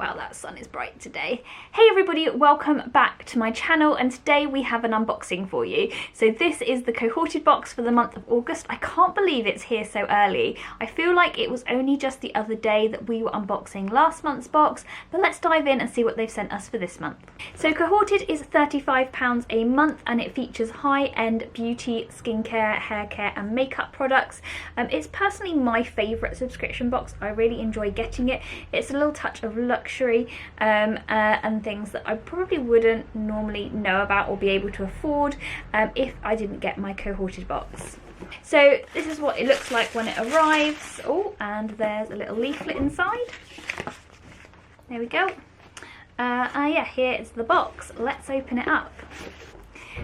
Wow, that sun is bright today. Hey everybody, welcome back to my channel, and today we have an unboxing for you. So this is the Cohorted box for the month of August. I can't believe it's here so early. I feel like it was only just the other day that we were unboxing last month's box, but let's dive in and see what they've sent us for this month. So Cohorted is £35 a month and it features high-end beauty, skincare, hair care and makeup products. It's personally my favourite subscription box. I really enjoy getting it. It's a little touch of luxury and things that I probably wouldn't normally know about or be able to afford if I didn't get my Cohorted box. So this is what it looks like when it arrives. Oh, and there's a little leaflet inside. There we go. Yeah, here is the box. Let's open it up.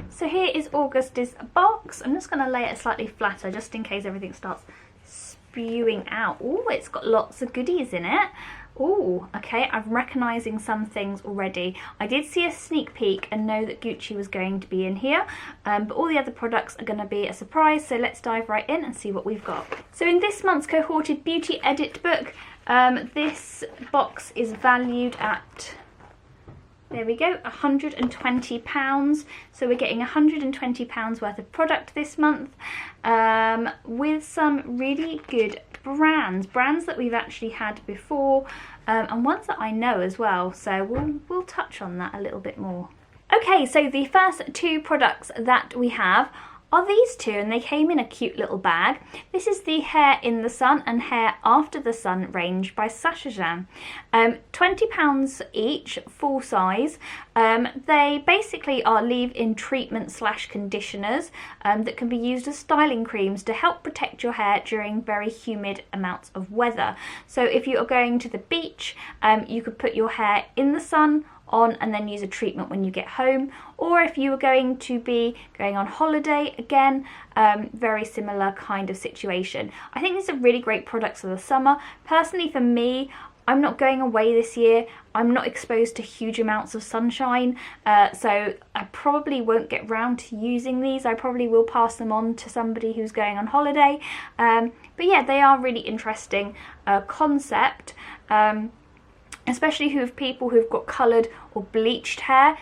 So here is August's box. I'm just going to lay it slightly flatter just in case everything starts spewing out. Oh, it's got lots of goodies in it. Oh, okay, I'm recognising some things already. I did see a sneak peek and know that Gucci was going to be in here, but all the other products are going to be a surprise, so let's dive right in and see what we've got. So in this month's Cohorted Beauty Edit book, this box is valued at, there we go, £120. So we're getting £120 worth of product this month, with some really good brands that we've actually had before, and ones that I know as well, so we'll touch on that a little bit more. Okay, so the first two products that we have are these two, and they came in a cute little bag. This is the Hair in the Sun and Hair After the Sun range by Sacha Jean. £20 each, full size. They basically are leave-in treatment / conditioners that can be used as styling creams to help protect your hair during very humid amounts of weather. So if you are going to the beach, you could put your hair in the sun on and then use a treatment when you get home, or if you were going to be going on holiday, again, very similar kind of situation. I think these are really great products for the summer. Personally for me, I'm not going away this year. I'm not exposed to huge amounts of sunshine, so I probably won't get round to using these. I probably will pass them on to somebody who's going on holiday, but yeah, they are really interesting concept. Especially people who've got coloured or bleached hair.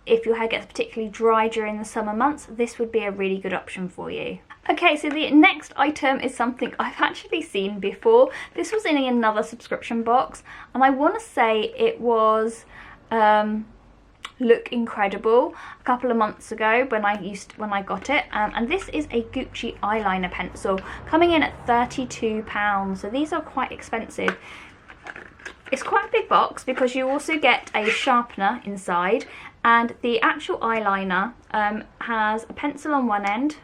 If your hair gets particularly dry during the summer months, this would be a really good option for you. Okay, so the next item is something I've actually seen before. This was in another subscription box, and I want to say it was Look Incredible a couple of months ago when I got it, and this is a Gucci eyeliner pencil coming in at £32, so these are quite expensive. It's quite a big box because you also get a sharpener inside, and the actual eyeliner has a pencil on one end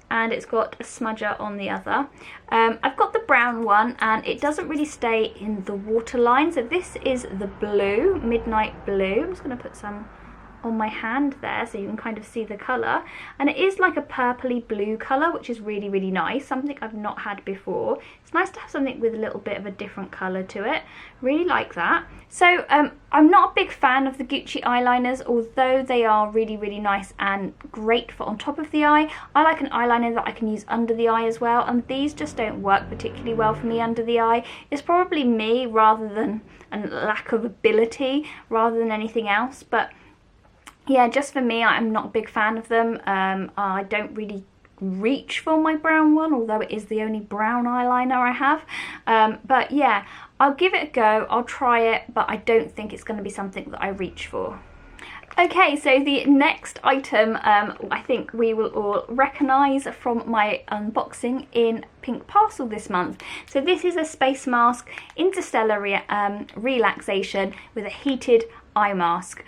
and it's got a smudger on the other. I've got the brown one and it doesn't really stay in the waterline, so this is the blue, Midnight Blue. I'm just going to put some on my hand there so you can kind of see the colour, and it is like a purpley blue colour, which is really, really nice, something I've not had before. It's nice to have something with a little bit of a different colour to it. Really like that. So I'm not a big fan of the Gucci eyeliners, although they are really, really nice and great for on top of the eye. I like an eyeliner that I can use under the eye as well, and these just don't work particularly well for me under the eye. It's probably me rather than a lack of ability rather than anything else, but yeah, just for me, I'm not a big fan of them. I don't really reach for my brown one, although it is the only brown eyeliner I have. But yeah, I'll give it a go, I'll try it, but I don't think it's going to be something that I reach for. Okay, so the next item I think we will all recognise from my unboxing in Pink Parcel this month. So this is a space mask, interstellar relaxation with a heated eye mask.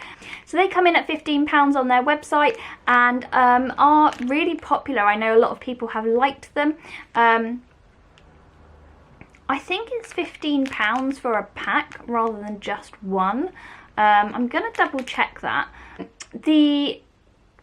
So they come in at £15 on their website and are really popular. I know a lot of people have liked them. I think it's £15 for a pack rather than just one. I'm going to double check that. The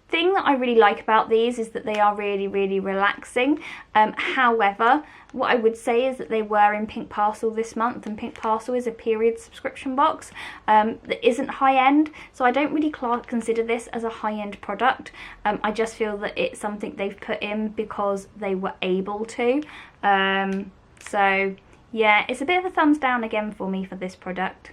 thing that I really like about these is that they are really, really relaxing. However, what I would say is that they were in Pink Parcel this month, and Pink Parcel is a period subscription box that isn't high-end, so I don't really consider this as a high-end product. I just feel that it's something they've put in because they were able to. So yeah, it's a bit of a thumbs down again for me for this product.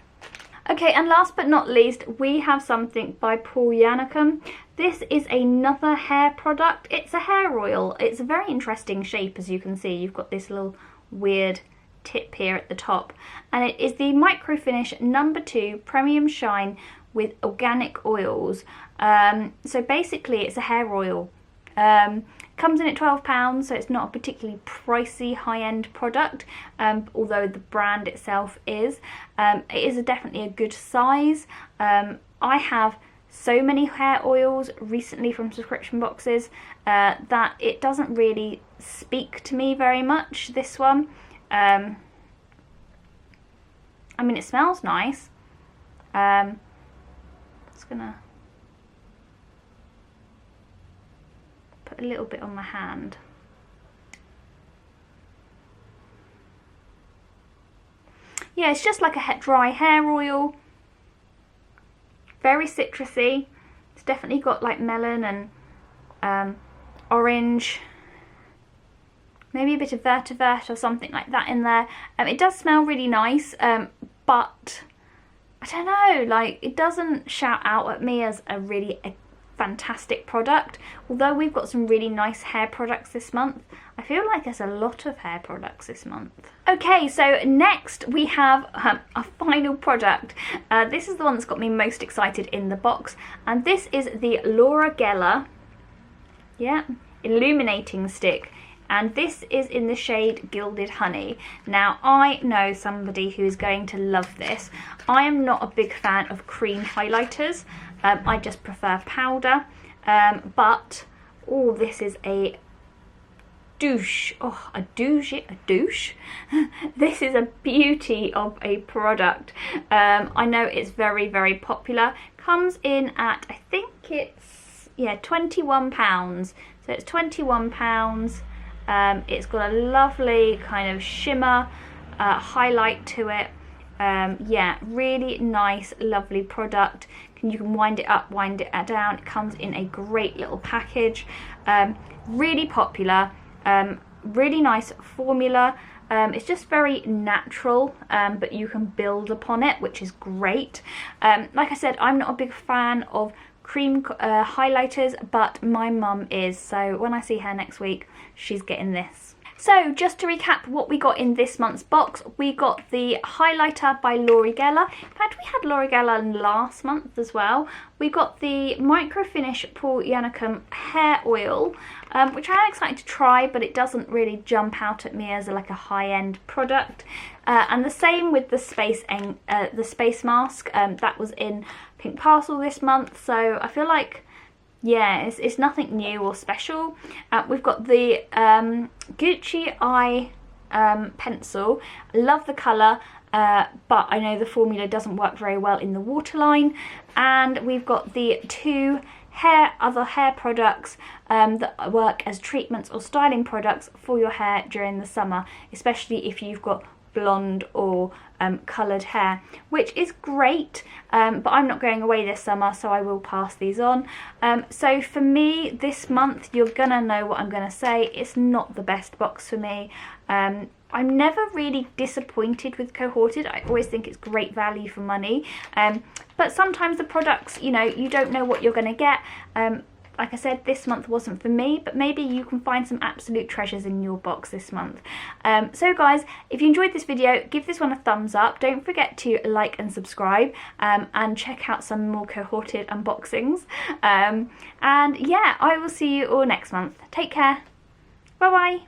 Okay, and last but not least, we have something by Illuminating. This is another hair product. It's a hair oil. It's a very interesting shape, as you can see. You've got this little weird tip here at the top. And it is the Micro Finish No. 2 Premium Shine with organic oils. So basically, it's a hair oil. Comes in at £12, so it's not a particularly pricey high-end product, although the brand itself is. It is definitely a good size. I have so many hair oils recently from subscription boxes that it doesn't really speak to me very much, this one. I mean, it smells nice. Just gonna put a little bit on my hand. Yeah, it's just like a dry hair oil. Very citrusy. It's definitely got like melon and orange, maybe a bit of vetiver or something like that in there. It does smell really nice, but I don't know, like, it doesn't shout out at me as a really fantastic product. Although we've got some really nice hair products this month, I feel like there's a lot of hair products this month. Okay, so next we have a final product. This is the one that's got me most excited in the box, and this is the Laura Geller, Illuminating Stick. And this is in the shade Gilded Honey. Now, I know somebody who is going to love this. I am not a big fan of cream highlighters. I just prefer powder. But, oh, this is a douche. Oh, a douche? This is a beauty of a product. I know it's very, very popular. Comes in at, I think it's, £21. So it's £21. It's got a lovely kind of shimmer highlight to it. Really nice, lovely product. You can wind it up, wind it down. It comes in a great little package. Really popular, really nice formula. It's just very natural, but you can build upon it, which is great. Like I said, I'm not a big fan of cream highlighters, but my mum is, so when I see her next week, she's getting this. So just to recap what we got in this month's box, we got the highlighter by Laura Geller. In fact, we had Laura Geller last month as well. We got the Micro Finish Illuminating hair oil, which I'm excited to try, but it doesn't really jump out at me as like a high-end product. And the same with the space mask. That was in Pink Parcel this month, so I feel like, yeah, it's nothing new or special. We've got the Gucci Eye pencil. I love the colour, but I know the formula doesn't work very well in the waterline. And we've got the two other hair products that work as treatments or styling products for your hair during the summer, especially if you've got blonde or coloured hair, which is great, but I'm not going away this summer, so I will pass these on. So for me this month, you're gonna know what I'm gonna say, it's not the best box for me. I'm never really disappointed with Cohorted. I always think it's great value for money, but sometimes the products, you don't know what you're gonna get. Like I said, this month wasn't for me, but maybe you can find some absolute treasures in your box this month. So guys, if you enjoyed this video, give this one a thumbs up. Don't forget to like and subscribe, and check out some more Cohorted unboxings. And yeah, I will see you all next month. Take care. Bye bye.